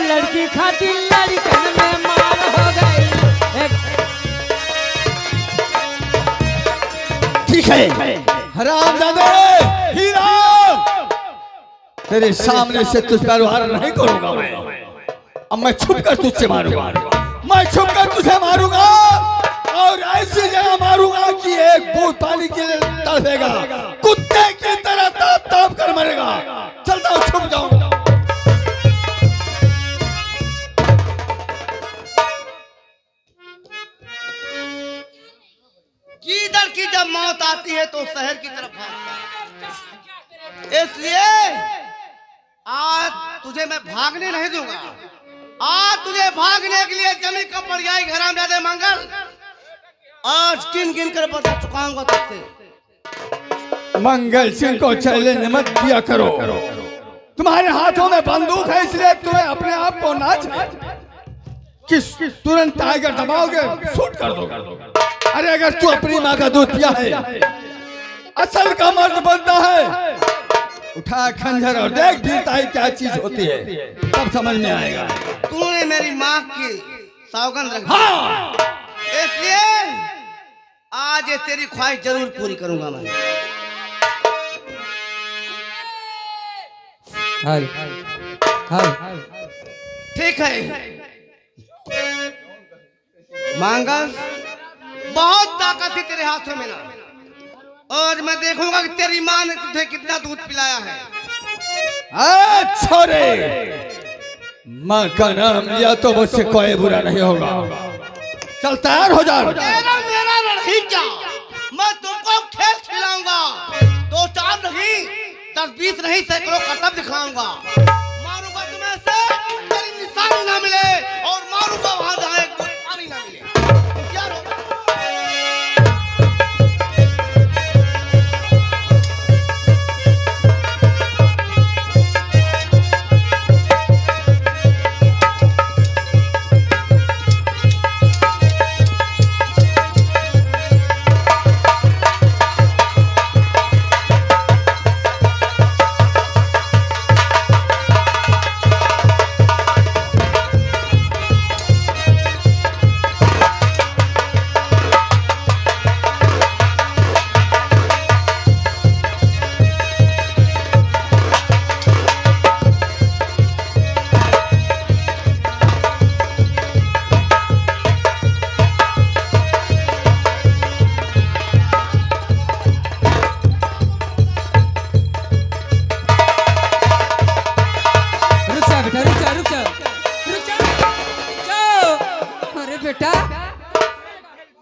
लड़की खातिर लड़कन में मार हो गई। ठीक है हरामजादे हीरा, तेरे सामने से तुझ पर वार नहीं करूंगा मैं। अब मैं छुप कर तुझसे मारूंगा, मैं छुप कर तुझे मारूंगा और ऐसी जगह मारूंगा कि एक बूंद पानी के लिए तड़पेगा, कुत्ते की तरह ताप ताप कर मरेगा। चलता हूँ, छुप जाऊं। गीदड़ की जब मौत आती है तो शहर की तरफ भागता है, इसलिए आज तुझे मैं भागने नहीं दूंगा। आज तुझे भागने के लिए जमीन का पड़ जाएगी हरामजादे मंगल। आज गिन गिन कर बता चुकाऊंगा तुझसे। मंगल सिंह को चैलेंज मत दिया करो। तुम्हारे हाथों में बंदूक है इसलिए तुम्हें अपने आप को नाच किस तुरंत टाइगर दबाओगे, शूट कर दो। अरे अगर तू अपनी माँ का दूध पिया है, असल का मर्द बनता है, उठा खंजर और देख बीताई क्या चीज होती है, तब समझ में आएगा। तूने मेरी माँ की सौगंध रखी, हाँ, इसलिए आज ये तेरी ख्वाहिश जरूर पूरी करूंगा मैं। हाय हाय ठीक है मंगल, बहुत ताकत है तेरे हाथों में ना, और मैं देखूंगा कि तेरी माँ ने तुझे कितना दूध पिलाया है। छोरे, माँ का नाम लिया तो मुझसे कोई बुरा नहीं होगा। चल तैयार हो जा। तेरा मेरा नहीं क्या, मैं तुमको खेल खिलाऊंगा। 2-4 नहीं, 10-20 नहीं, सैकड़ों करतब दिखाऊंगा। मारूंगा तुम्हें से तेरी निशानी ना मिले, और मारूंगा वहां जहां एक बूंद पानी ना मिले। होशियार हो।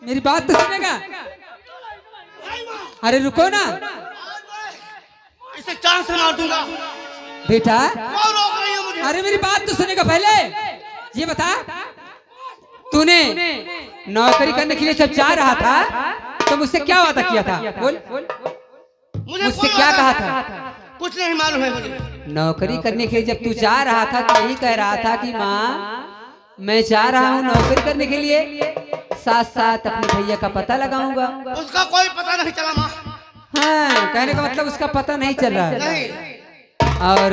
मेरी बात तो सुनेगा। अरे रुको ना, इसे चांद से मार दूंगा। बेटा कौन रोक रही है मुझे? अरे मेरी बात तो सुनेगा पहले। ये बता, तूने नौकरी करने के लिए जब जा रहा था तो मुझसे क्या वादा किया था? बोल, मुझसे क्या कहा था? कुछ नहीं मालूम है मुझे। नौकरी करने के लिए जब तू जा रहा था तो यही कह रहा था कि माँ मैं जा रहा हूँ नौकरी करने के लिए, साथ साथ अपने भैया का पता लगाऊंगा। उसका कोई पता नहीं चला माँ। हाँ, कहने का मतलब उसका पता नहीं चल रहा है। नहीं। और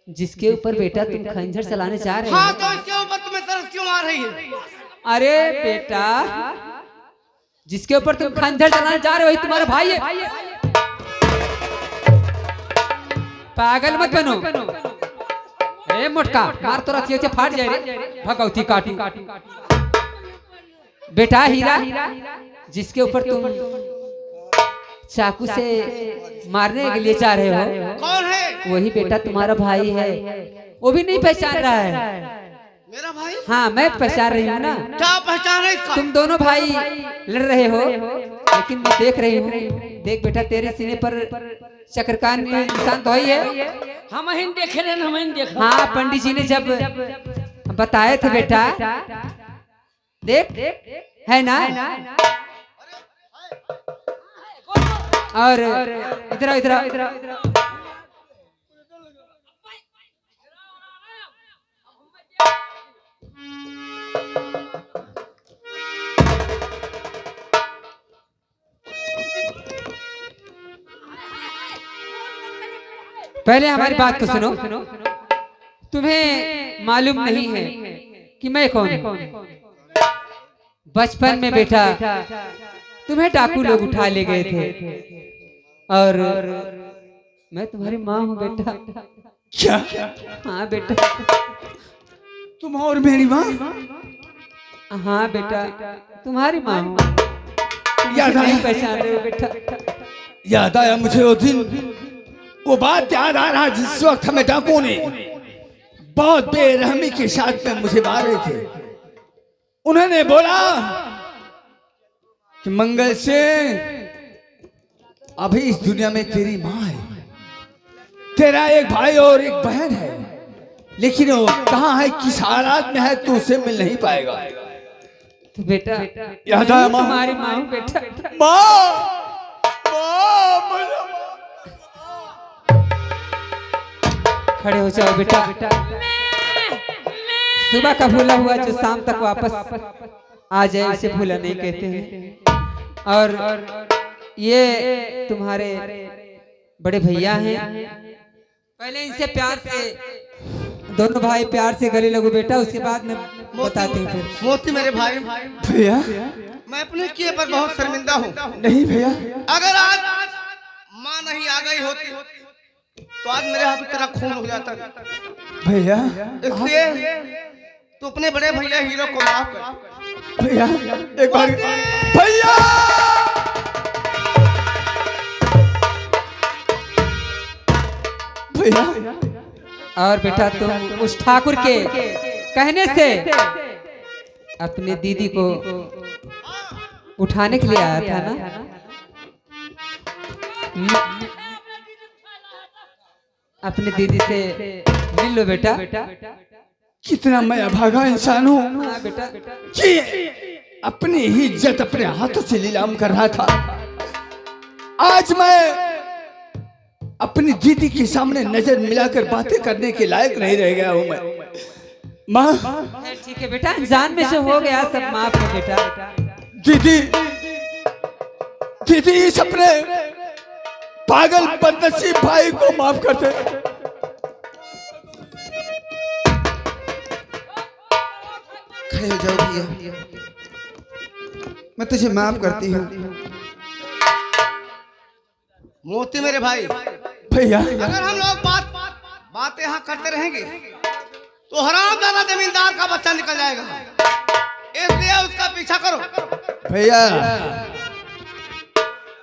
जिसके ऊपर बेटा तुम खंजर चलाने जा रहे हो, हाँ, तो इसके ऊपर तुम्हें तरस क्यों आ रही है? अरे बेटा, जिसके ऊपर तुम खंजर चलाने जा रहे हो वही तुम्हारा भाई है। पागल मत बनो। ए मोटका, मार तो रखियो छे फाट जाए रे, भगवती काटी। बेटा हीरा, जिसके ऊपर तुम चाकू से मारने के लिए जा रहे हो, कौन है? वही बेटा तुम्हारा भाई है। वो भी नहीं पहचान रहा है। मेरा भाई? हाँ, मैं पहचान रही हूँ ना। क्या पहचान है इसका? तुम दोनों भाई लड़ रहे हो, लेकिन मैं देख रही हूँ। देख बेटा, तेरे सीने पर चक्रकान निशान तो ही है। हम ही देख रहे हैं, हम ही देख। हाँ, पंडित जी ने जब बताए थे बेटा, देख है ना। और इधर इधर पहले हमारी बात तो सुनो। तुम्हें मालूम नहीं है कि मैं कौन हूँ। बचपन में बेटा तुम्हें डाकू लोग उठा ले गए थे और मैं तुम्हारी माँ हूँ बेटा। क्या? हाँ बेटा। तुम और मेरी माँ? हाँ बेटा तुम्हारी माँ हूँ। याद नहीं आया? पहचान रहे हो बेटा? याद आया मुझे वो दिन, वो बात याद आ रहा जिस वक्त हमें डाकुओं ने बहुत बेरहमी के साथ में मुझे मारे थे। उन्होंने बोला कि मंगल सिंह अभी इस दुनिया में तेरी माँ है, तेरा एक भाई और एक बहन है, लेकिन वो कहाँ है, किस हालात में है, तू उसे मिल नहीं पाएगा। तो बेटा याद आया माँ? तुम्हारी माँ हूँ बेटा। माँ, खड़े हो जाओ बेटा। सुबह का भूला हुआ जो शाम तक वापस आ जाए उसे भूला नहीं कहते हैं। और ये तुम्हारे बड़े भैया हैं। पहले इनसे प्यार से, दोनों भाई प्यार से गले लगो बेटा, उसके बाद में बताते हैं फिर। मोती मेरे भाई, भैया मैं अपने किए पर बहुत शर्मिंदा हूँ। नहीं भैया, अगर आज माँ नहीं आ गई होती तो आज मेरे हाथ में तेरा खून हो जाता। भैया इसलिए तू अपने बड़े भैया हीरो को माफ कर। भैया एक बार, भैया भैया। और बेटा तुम उस ठाकुर के कहने से अपने दीदी को उठाने के लिए आया था ना? अपने दीदी से मिल लो बेटा। कितना मैं अभागा इंसान हूँ हाँ बेटा। कि अपनी ही इज्जत अपने हाथों से नीलाम कर रहा था। आज मैं अपनी दीदी के सामने नजर मिलाकर बातें करने के लायक नहीं रह गया हूँ मैं। माँ, ठीक है बेटा, जान में जो हो गया सब माफ है बेटा। दीदी दीदी इस अपने पागल बदनसीब भाई को माफ कर दे। खड़े हो जाओ भैया, मैं तुझे माफ करती हूँ। मोती मेरे भाई, भैया अगर हम लोग बात यहाँ करते रहेंगे तो हरामजादा जमींदार का बच्चा निकल जाएगा, इसलिए उसका पीछा करो। भैया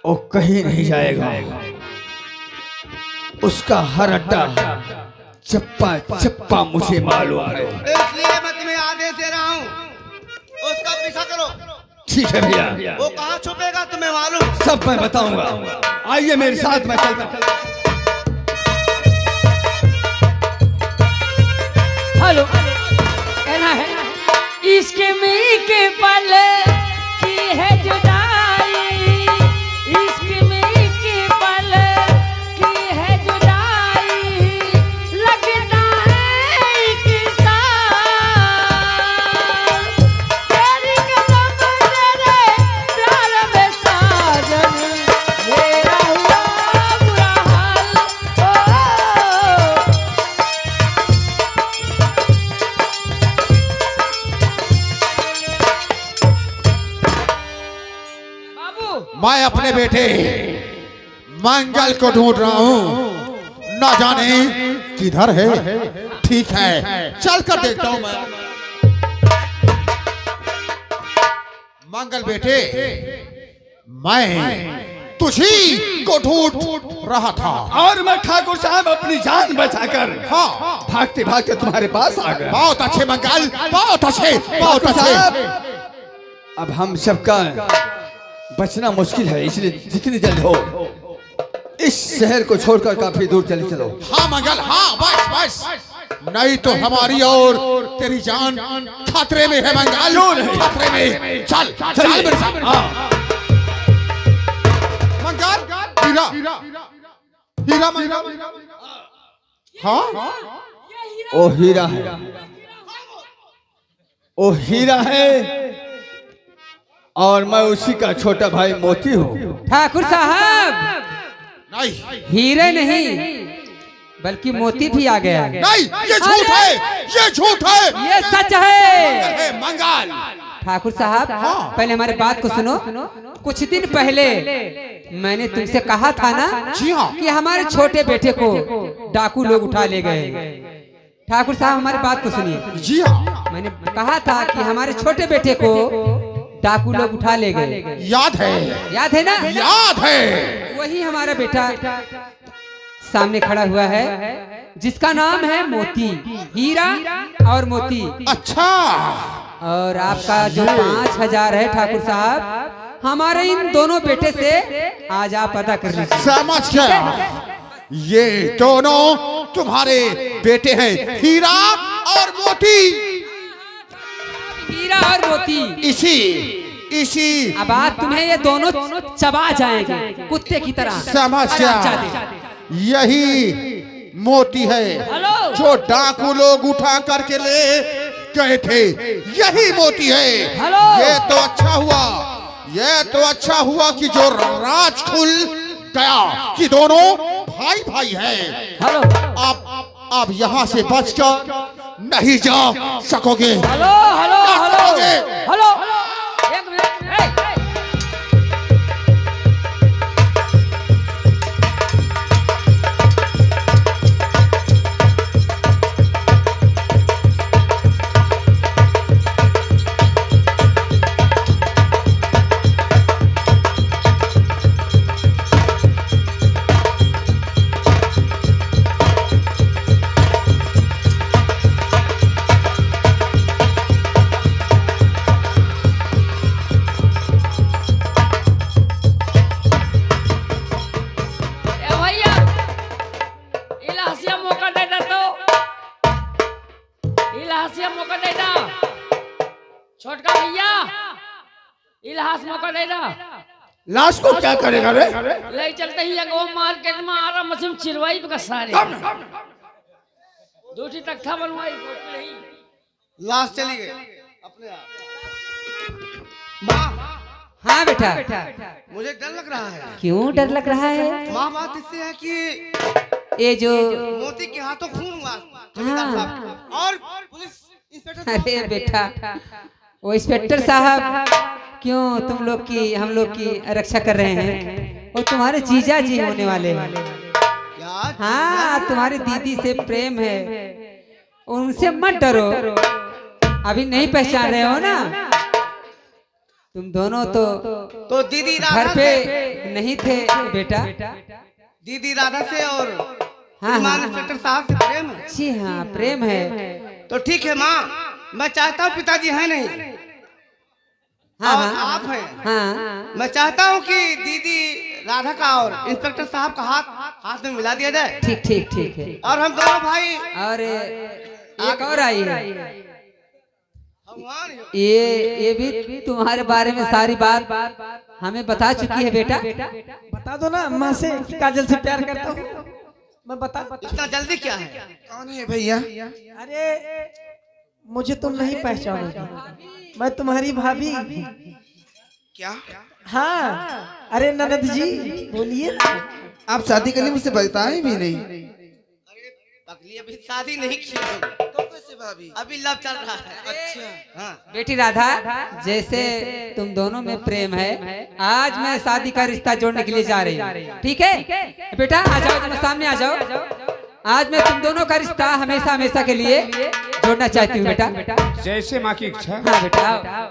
वो कहीं नहीं जाएगा, उसका हर अड्डा चप्पा चप्पा मुझे मालूम है। इसलिए मैं तुम्हें आदेश दे रहा हूँ, उसका पीछा करो। ठीक है भैया, वो कहाँ छुपेगा तुम्हें मालूम? सब मैं बताऊंगा। आइए मेरे साथ, मैं चलता हूं। हेलो, कहना है इसके में के पल की है जुदाई, इसके में के पल की है जुदाई, लगता है एक साल तेरी कसम तेरे प्यार में साजन, मेरा हुआ बुरा हाल। मैं अपने बेटे मंगल को ढूंढ रहा हूँ, न जाने किधर है। ठीक है, चल कर देखता हूँ मैं। मंगल बेटे, मैं तुझी को ढूंढ रहा था और मैं ठाकुर साहब अपनी जान बचाकर हाँ भागते भागते तुम्हारे पास आ गया। बहुत अच्छे मंगल, बहुत अच्छे, बहुत ठाकुर अच्छे। साहब, अब हम सबका बचना मुश्किल है, इसलिए जितनी जल्द हो इस शहर को छोड़कर काफी दूर चले चलो। हाँ मंगल, हाँ बस बस, नहीं तो हमारी और तेरी जान खतरे में है मंगल, खतरे में। चल चल मेरे साथ। मंगल, हीरा हीरा मंगल, हाँ ओ हीरा है, ओ हीरा है, और मैं उसी का छोटा भाई मोती हूँ। ठाकुर साहब, नहीं, हीरे नहीं बल्कि मोती भी आ गया है। नहीं, ये झूठ है, ये झूठ है। ये सच है। हे मंगल, ठाकुर साहब, पहले हमारी बात को सुनो। कुछ दिन पहले मैंने तुमसे कहा था ना जी हाँ, कि हमारे छोटे बेटे को डाकू लोग उठा ले गए। ठाकुर साहब, हमारी बात को सुनिए। जी हाँ, मैंने कहा था कि हमारे छोटे बेटे को डाकू लोग उठा ले गए। याद है, याद है ना? याद है। वही हमारा बेटा सामने खड़ा हुआ है, जिसका नाम है मोती, हीरा और मोती। अच्छा, और आपका जो 5000 है ठाकुर साहब, हमारे इन दोनों बेटे से आज आप अदा कर लीजिए। समझ गया। ये दोनों तुम्हारे बेटे हैं, हीरा और मोती। हीरा और मोती। इसी अब आज तुम्हें ये दोनों चबा जाएंगे कुत्ते की तरह। समझ गया। यही मोती है हेलो। जो डाकू लोग उठा करके ले गए थे। यही मोती है। हेलो। ये तो अच्छा हुआ, ये तो अच्छा हुआ कि जो राज खुल गया कि दोनों भाई भाई है। हेलो अब यहाँ से बचकर नहीं जा सकोगे। हेलो हेलो हेलो हेलो, एक मिनट। छोटका भैया इलाहास मौका दे दा। लाश को क्या करेगा रे? ले चलते ही अगो मार्केट में आ रहा मशीन चिरवाई का सारे दूसरी तख्ता बनवाई नहीं। लाश चली गई अपने आप। माँ, हाँ बेटा, मुझे डर लग रहा है। क्यों डर लग रहा है? माँ, बात इससे है कि ये जो मोती के हाथों खून हुआ जमींदार साहब और पुलिस इंस्पेक्टर साहब। अरे बेटा, वो इंस्पेक्टर साहब क्यों तुम लोग की, हम लोग की रक्षा कर रहे हैं। और तुम्हारे जीजा जी होने वाले हैं। क्या? हाँ, तुम्हारी दीदी से प्रेम है, उनसे मत डरो। अभी नहीं पहचान रहे हो ना तुम दोनों? तो दीदी घर राधा पे से, नहीं थे बेटा? दीदी राधा से और हाँ, हाँ, इंस्पेक्टर साहब से प्रेम है। जी हाँ, प्रेम है। तो ठीक है माँ, मैं चाहता हूँ, पिताजी है नहीं हाँ, और हाँ, आप हैं। हाँ, मैं चाहता हूँ कि दीदी राधा का और इंस्पेक्टर साहब का हाथ में मिला दिया जाए। ठीक ठीक ठीक है। और हम दोनों भाई। और एक और आई है, भगवान ये भी तुम्हारे बारे में सारी बात हमें बता चुकी है बेटा। बता दो ना अम्मा से कि काजल से प्यार करता हूँ। मैं बता इतना जल्दी क्या है? कौन है भैया? अरे मुझे तुम नहीं पहचानोगे, मैं तुम्हारी भाभी। क्या? हाँ, अरे ननद जी बोलिए। आप शादी करने मुझसे बताए भी नहीं। अरे पगली, अभी शादी नहीं की है। तो कैसे भाभी? अभी लव चल रहा है। अच्छा। हाँ। बेटी राधा, जैसे तुम दोनों में प्रेम है, आज मैं शादी का रिश्ता जोड़ने के लिए जा रही हूँ। ठीक है बेटा, आ जाओ, तुम सामने आ जाओ। आज मैं तुम दोनों का रिश्ता हमेशा हमेशा के लिए जोड़ना चाहती हूँ बेटा। जैसे माँ की इच्छा। हाँ बेटा, आओ।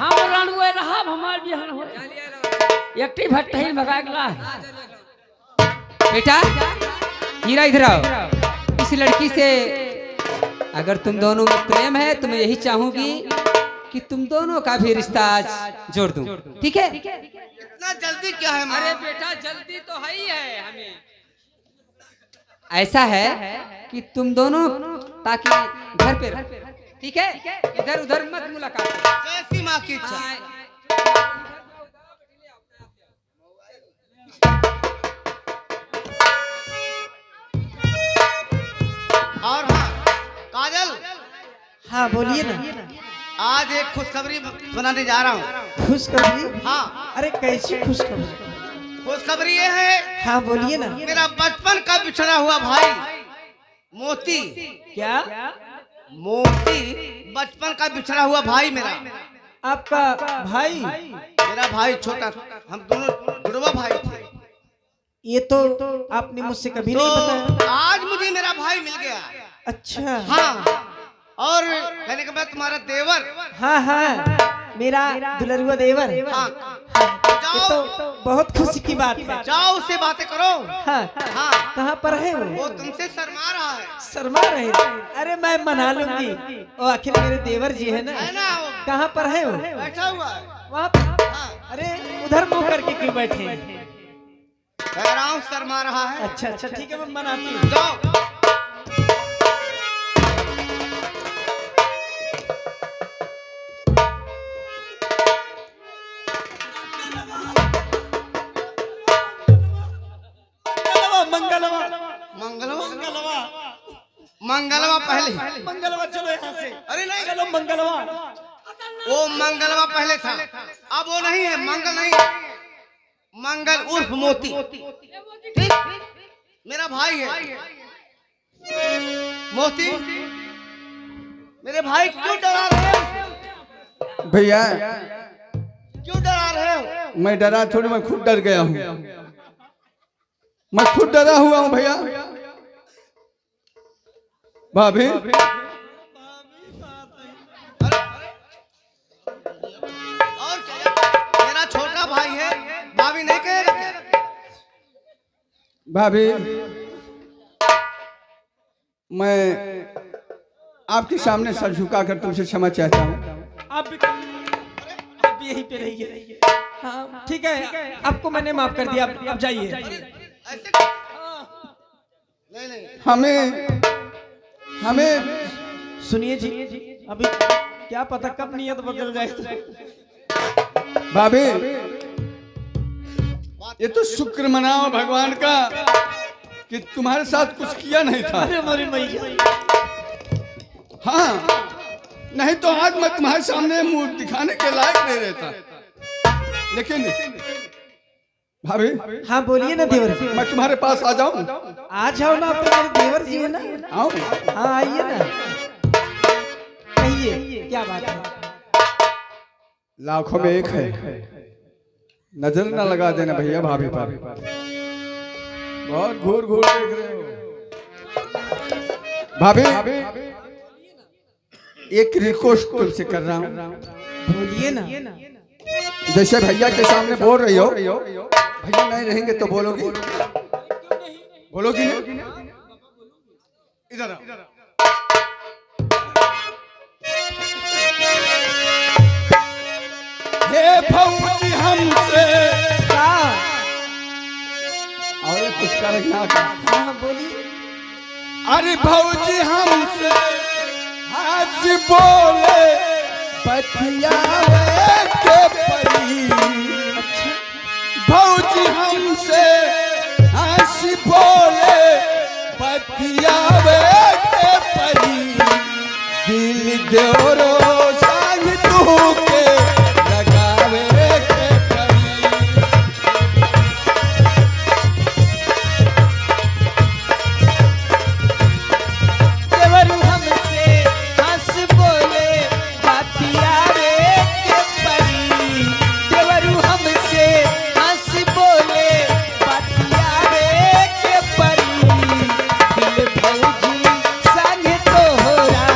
हम रणुए रहा हमार बिहान हो एकटी भट्टी भगा गला। बेटा हीरा, इधर आओ। इस लड़की से अगर तुम दोनों में प्रेम है तो मैं यही चाहूंगी कि तुम दोनों का भी रिश्ता आज जोड़ दूं। ठीक है? इतना जल्दी क्या है माँ? अरे बेटा, जल्दी तो है ही है हमें। ऐसा है कि तुम दोनों ताकि घर पे रहो। ठीक है? इधर उधर मत मुलाकात करो। जैसी माँ की इच्छा। और हाँ काजल, हाँ बोलिए ना। आज एक खुशखबरी सुनाने जा रहा हूँ। खुशखबरी? हाँ अरे कैसी खुशखबरी? खुशखबरी ये है, हाँ बोलिए ना। मेरा बचपन का बिछड़ा हुआ भाई मोती, क्या? मोती बचपन का बिछड़ा हुआ भाई मेरा, आपका भाई? मेरा भाई छोटा, हम दोनों जुड़वा भाई थे। ये तो आपने मुझसे कभी तो नहीं बताया। आज मुझे मेरा भाई मिल गया। अच्छा। हाँ, और कहने के बाद तुम्हारा देवर। हाँ हाँ, मेरा दुलरुआ देवर। हाँ, ये जाओ तो बहुत खुशी की बात है। जाओ उससे बातें करो। हाँ, हाँ, कहाँ पर है वो? वो तुमसे शर्मा रहा है। शर्मा रहे? अरे मैं मना लूंगी, वो आखिर मेरे देवर जी है ना। है ना, वो कहाँ पर है वो? बैठा हुआ है वहाँ पर? हाँ, अरे उधर मुंह करके क्यों बैठे हैं? कह रहा हूँ शर्मा रहा है। अच्छा अच्छा ठीक है, मैं मनाती हूँ। जाओ। मंगलवा मंगलवा मंगलवा पहले, मंगलवा चलो यहाँ से। अरे नहीं, चलो मंगलवा। वो मंगलवा पहले था, अब वो नहीं है, मंगल नहीं है, मंगल उर्फ मोती। ठीक, मेरा भाई है मोती। मेरे भाई क्यों डरा रहे हो? भैया क्यों डरा रहे हो? मैं डरा थोड़ी, मैं खुद डर गया हूँ, मैं खुद डरा हुआ हूँ भैया। भाभी और क्या? मेरा छोटा भाई है, भाभी नहीं कहेगा क्या? भाभी मैं आपके सामने सर झुकाकर तुमसे क्षमा चाहता हूँ। आप भी यहीं पे रहिए। हाँ ठीक है, आपको मैंने माफ कर दिया, आप जाइए। ऐसे नहीं नहीं, हमें सुनिए जी, अभी क्या पता कब नियत बदल जाए। भाभी ये तो शुक्र मनाओ भगवान का कि तुम्हारे साथ कुछ किया नहीं था। अरे मोरी मैया, हाँ, नहीं तो आज मैं तुम्हारे सामने मुंह दिखाने के लायक नहीं रहता। लेकिन भाभी हाँ बोलिए ना देवर जी। मैं तुम्हारे पास आ जाऊं? आ जाओ ना, आप तो मेरे देवर जी है ना। आओ। हाँ आइए ना, कहिए क्या बात है। लाखों में एक है, नजर ना लगा देना भैया भाभी पर। बहुत घूर घूर देख रहे हो। भाभी एक रिक्वेस्ट तुमसे कर रहा हूँ। बोलिए ना। जैसे भैया के सामने बोल रही हो, भैया नहीं रहेंगे तो बोलोगी? बोलोगी नहीं? इधर आओ। हे भौजी हमसे और ये कुछ कर ना कर। हाँ बोलिए। अरे भौजी हमसे हंस बोले बतियावे के परी। भौजी हमसे हंस बोले बतियावे के परी। दिल देवरो संग तू के लगावे के परी। देवरू हमसे हंस बोले बतियावे के परी। देवरू हमसे हंस बोले बतियावे के परी। दिल भौजी संग तोहरा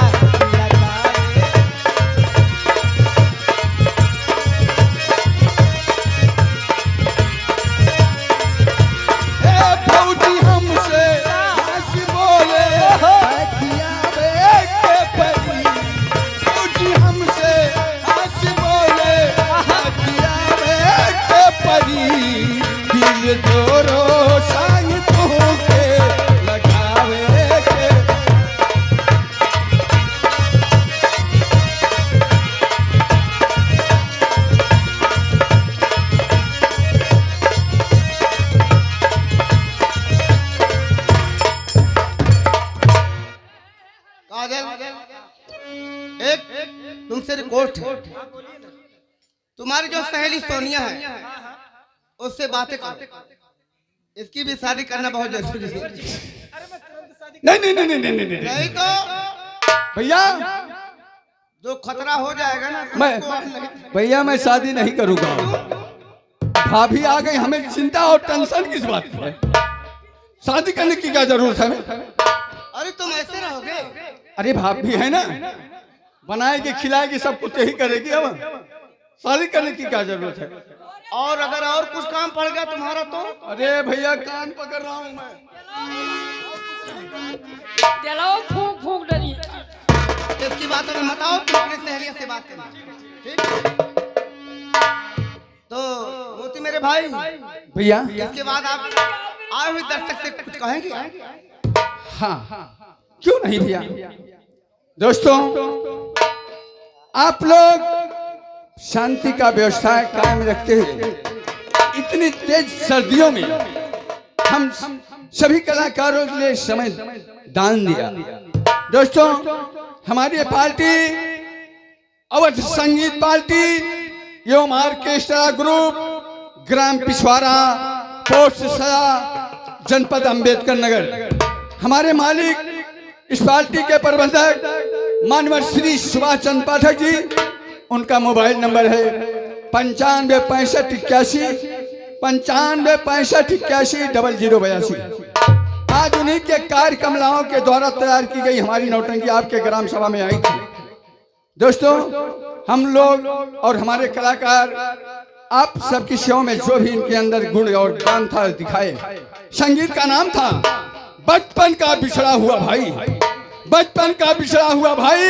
लगावे। हे भौजी हमसे हंस बोले बतियावे के परी। भौजी हमसे हंस बोले बतियावे के परी। दिल जोरो संग तू के लगावे के। काजल, एक तुमसे रिक्वेस्ट है। तुम्हारी जो सहेली सोनिया है उससे बातें करो, इसकी भी शादी करना बहुत जरूरी है। नहीं नहीं नहीं नहीं नहीं नहीं, नहीं। नहीं तो भैया जो खतरा हो जाएगा ना मैं उसको हम नहीं- भैया मैं शादी नहीं करूंगा। भाभी आ गई, हमें चिंता और टेंशन किस बात की है? शादी करने की क्या जरूरत है? अरे तुम ऐसे रहोगे? अरे भाभी है ना, बनाएगी खिलाएगी सब कुछ यही करेगी। अब शादी करने की क्या जरूरत है? और अगर और कुछ काम पड़ गया तुम्हारा तो? अरे भैया कान पकड़ रहा हूं मैं। चलो फूंक फूंक डरी। इसकी बात अगर मत आओ, तुम अपने सहेलियों से बात करना, ठीक? तो मोती मेरे भाई, भैया इसके बाद आप आए हुए दर्शक से कुछ कहेंगे? हाँ क्यों नहीं भैया। दोस्तों आप लोग शांति का व्यवस्था कायम रखते हुए इतनी तेज सर्दियों में हम सभी कलाकारों के लिए समय दान दिया। दोस्तों हमारी पार्टी अवध संगीत पार्टी एवं ऑर्केस्ट्रा ग्रुप ग्राम पिछवाड़ा पोस्ट सया जनपद अंबेडकर नगर, हमारे मालिक इस पार्टी के प्रबंधक मानवर श्री सुभाष चंद्र पाठक जी, उनका मोबाइल नंबर है 956581 आज उन्हीं के कार्यकर्ताओं के द्वारा तैयार की गई हमारी नौटंकी आपके ग्राम सभा में आई थी। दोस्तों हम लोग और हमारे कलाकार आप सबकी सेवा में जो भी इनके अंदर गुण और ज्ञान था दिखाए। संगीत का नाम था बचपन का बिछड़ा हुआ भाई, बचपन का बिछड़ा हुआ भाई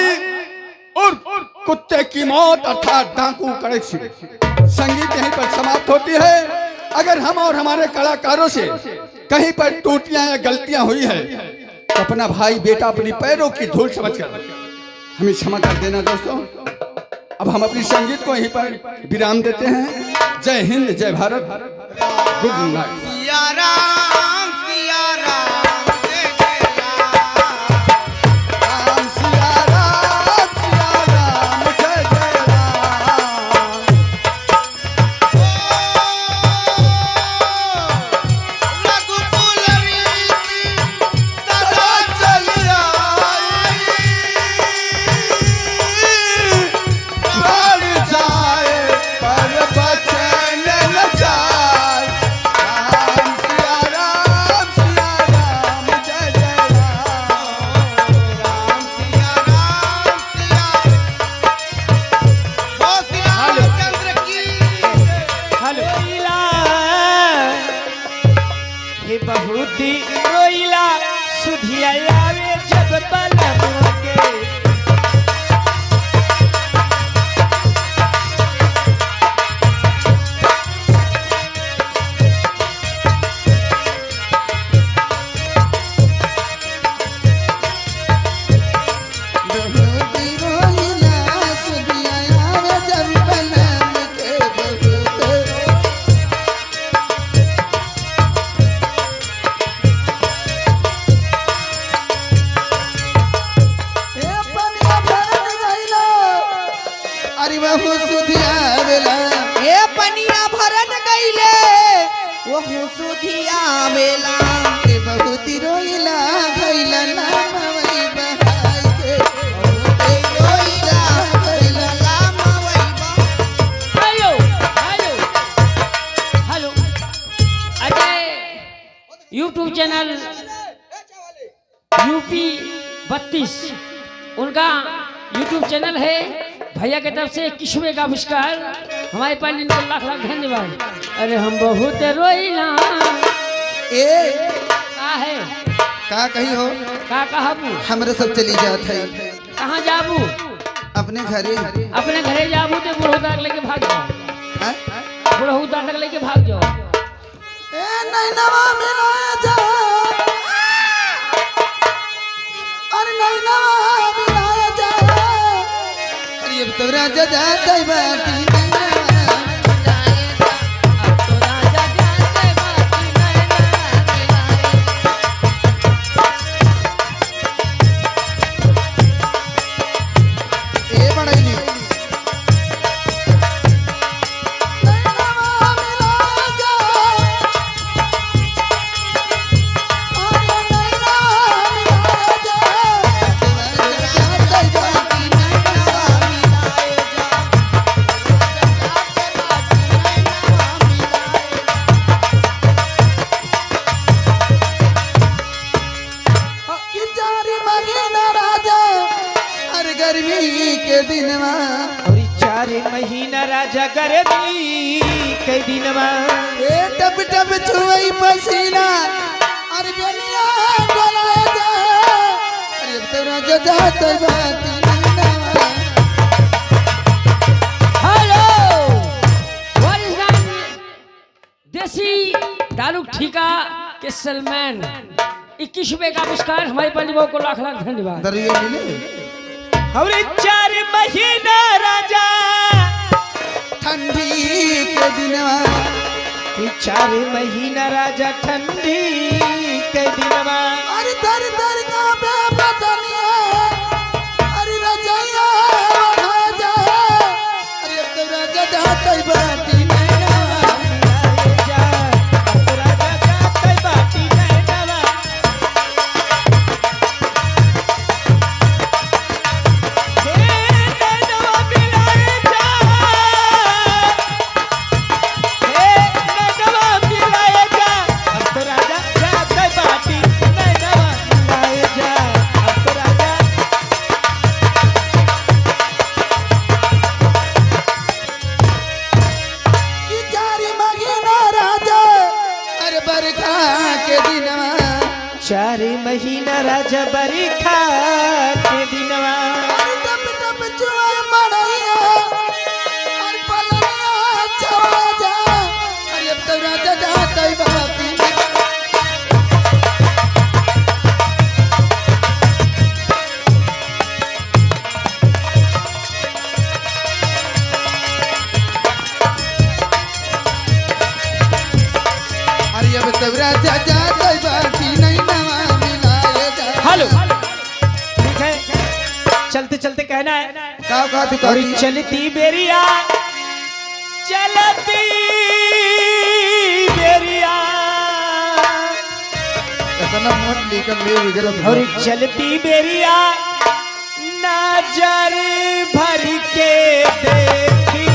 और कुत्ते की मौत अर्थात डाकू कड़क सिंह। संगीत यहीं पर समाप्त होती है। अगर हम और हमारे कलाकारों से कहीं पर टूटियां या गलतियां हुई है तो अपना भाई बेटा अपनी पैरों की धूल समझकर हमें क्षमा कर देना। दोस्तों अब हम अपनी संगीत को यहीं पर विराम देते हैं। जय हिंद, जय भारत, गुड नाइट। सिया राम, सिया राम, जय जय राम। राम सिया राम, जय जय राम। रघुकुल रीति सदा चली आई, बढ़ जाए पर बचन न जाए। राम सिया राम, जय जय राम। राम सिया राम, ओ श्री रामचंद्र की। हेलो ये बहुत ही रोइला सुधिया आवे जब बलम के। अरे बहु सुधिया वेला ए पनिया भरन गईले वो सुधिया वेला ए बहुत रोइला गईला नाम वई बहाई के ए रोइला गईला नाम वई बहाई। Hello hello hello Ajay YouTube channel UP 32 उनका यूट्यूब चैनल है। भैया की तरफ से 21वें का पुरस्कार हमारे पास इनको लाख लाख धन्यवाद। अरे हम बहुत रोइला ए का है का कही हो का कहबू हमरे सब चली जात है कहाँ जाबू अपने घरे अपने घरे जाबू तो बुढ़ऊ तक लेके भाग जाओ, हैं? बुढ़ऊ तक लेके भाग जाओ। ए नहीं नवा मिलाया जा अरे नहीं नवा मिलाया जा अरे अब तो राजा जाता है बाटी राजा गर्मी कई दिनवा ए टप टप छुई पसीना अरे बनिया डोलाए जा अरे अब तो राजा जात बाती नवा हेलो व्हाट इज दैट देसी दारू ठीका के सलमान 21 रुपए का पुरस्कार हमारे परिवार को लाख लाख धन्यवाद। दरिया मिले और 4 महीना राजा ठंडी के दिनवा 4 महीना राजा ठंडी के दिनवा अरे दर दर का पे बदनिया अरे रजाया उठा जा अरे अब तो राजा जात बाती चार महीना राजा बरखा के दिनवा टप टप जुआ मड़ैया और पलनिया छवा जा अरे अब तो राजा जात बाती अरे अब तो राजा जात बाती नहीं नवा मिलाए जा हेलो ठीक है चलते चलते कहना है का कहती और करी चलती बेरिया चलती बेरिया इतना मोट लेकर ले वगैरह और चलती बेरिया नजर भर के देखी